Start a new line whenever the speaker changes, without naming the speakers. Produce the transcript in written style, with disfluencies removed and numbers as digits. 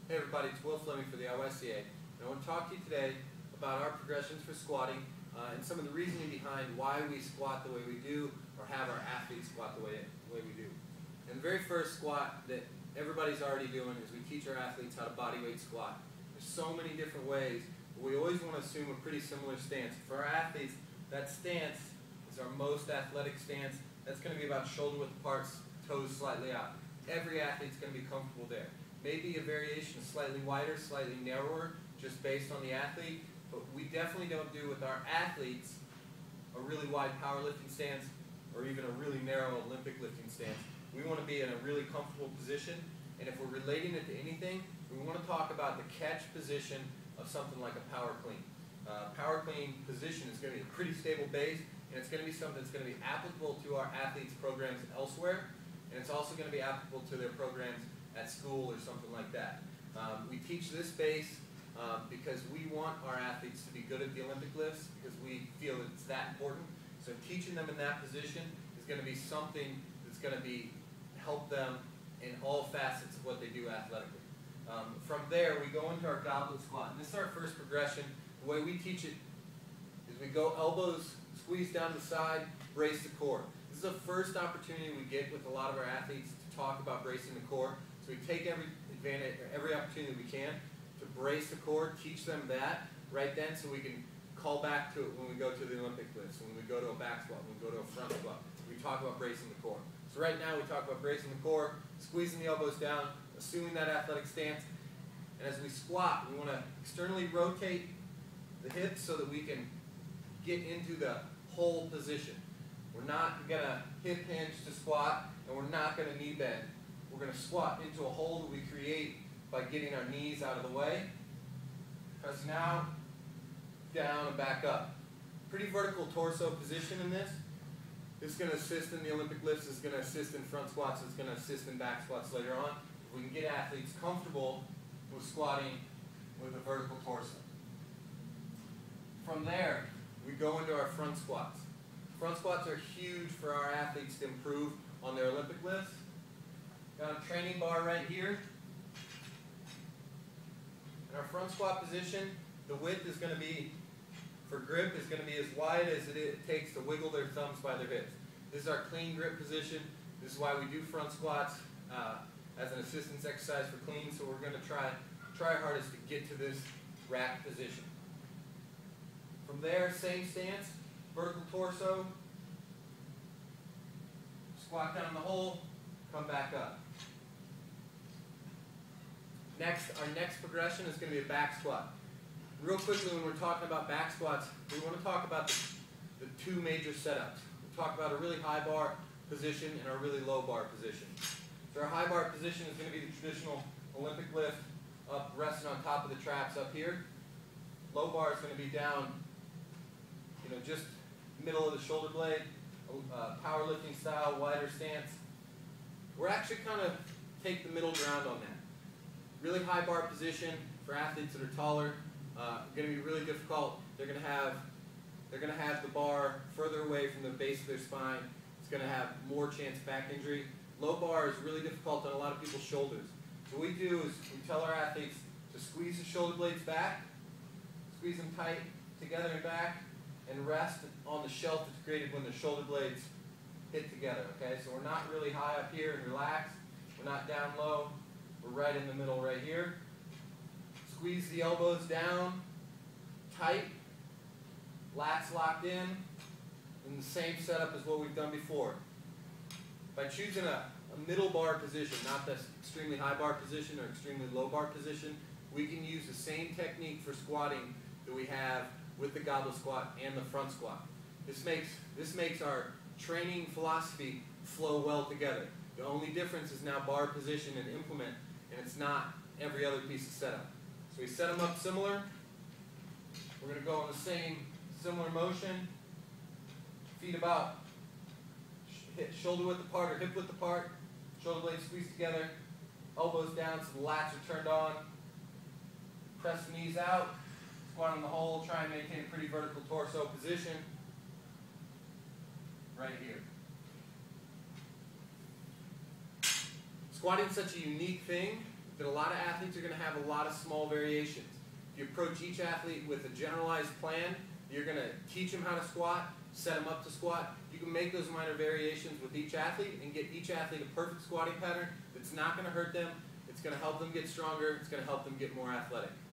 Hey everybody, it's Wil Fleming for the IYCA, and I want to talk to you today about our progressions for squatting and some of the reasoning behind why we squat the way we do or have our athletes squat the way we do. And the very first squat that everybody's already doing is we teach our athletes how to bodyweight squat. There's so many different ways, but we always want to assume a pretty similar stance. For our athletes, that stance is our most athletic stance. That's going to be about shoulder width apart, toes slightly out. Every athlete's going to be comfortable there. Maybe a variation slightly wider, slightly narrower, just based on the athlete, but we definitely don't do with our athletes a really wide powerlifting stance or even a really narrow Olympic lifting stance. We want to be in a really comfortable position, and if we're relating it to anything, we want to talk about the catch position of something like a power clean. Power clean position is going to be a pretty stable base, and it's going to be something that's going to be applicable to our athletes' programs elsewhere, and it's also going to be applicable to their programs at school or something like that. We teach this base because we want our athletes to be good at the Olympic lifts because we feel that it's that important. So teaching them in that position is going to be something that's going to help them in all facets of what they do athletically. From there, we go into our goblet squat. And this is our first progression. The way we teach it is we go elbows, squeeze down the side, brace the core. This is the first opportunity we get with a lot of our athletes to talk about bracing the core. So we take every opportunity we can to brace the core, teach them that right then so we can call back to it when we go to the Olympic lifts, when we go to a back squat, when we go to a front squat. We talk about bracing the core. So right now we talk about bracing the core, squeezing the elbows down, assuming that athletic stance. And as we squat, we want to externally rotate the hips so that we can get into the whole position. We're not going to hip hinge to squat, and we're not going to knee bend. We're going to squat into a hole that we create by getting our knees out of the way. Press now, down and back up. Pretty vertical torso position in this. This is going to assist in the Olympic lifts, it's going to assist in front squats, it's going to assist in back squats later on. If we can get athletes comfortable with squatting with a vertical torso. From there, we go into our front squats. Front squats are huge for our athletes to improve on their Olympic lifts. Got a training bar right here. In our front squat position, the width is going to be, for grip, is going to be as wide as it takes to wiggle their thumbs by their hips. This is our clean grip position. This is why we do front squats as an assistance exercise for clean, so we're going to try our hardest to get to this rack position. From there, same stance, vertical torso, squat down the hole, come back up. Our next progression is going to be a back squat. Real quickly, when we're talking about back squats, we want to talk about the two major setups. We'll talk about a really high bar position and a really low bar position. So our high bar position is going to be the traditional Olympic lift, up resting on top of the traps up here. Low bar is going to be down, just middle of the shoulder blade, powerlifting style, wider stance. We're actually kind of take the middle ground on that. Really high bar position for athletes that are taller, going to be really difficult. They're going to have the bar further away from the base of their spine. It's going to have more chance of back injury. Low bar is really difficult on a lot of people's shoulders. So what we do is we tell our athletes to squeeze the shoulder blades back, squeeze them tight together and back, and rest on the shelf that's created when the shoulder blades hit together. Okay, so we're not really high up here and relaxed. We're not down low. We're right in the middle right here. Squeeze the elbows down, tight, lats locked in the same setup as what we've done before. By choosing a middle bar position, not the extremely high bar position or extremely low bar position, we can use the same technique for squatting that we have with the goblet squat and the front squat. This makes our training philosophy flow well together. The only difference is now bar position and implement, and it's not every other piece of setup. So we set them up similar. We're going to go in the same similar motion. Feet about shoulder width apart or hip width apart. Shoulder blades squeezed together. Elbows down so the lats are turned on. Press the knees out. Squat on the hole. Try and maintain a pretty vertical torso position. Right here. Squatting is such a unique thing that a lot of athletes are going to have a lot of small variations. If you approach each athlete with a generalized plan, you're going to teach them how to squat, set them up to squat. You can make those minor variations with each athlete and get each athlete a perfect squatting pattern that's not going to hurt them. It's going to help them get stronger. It's going to help them get more athletic.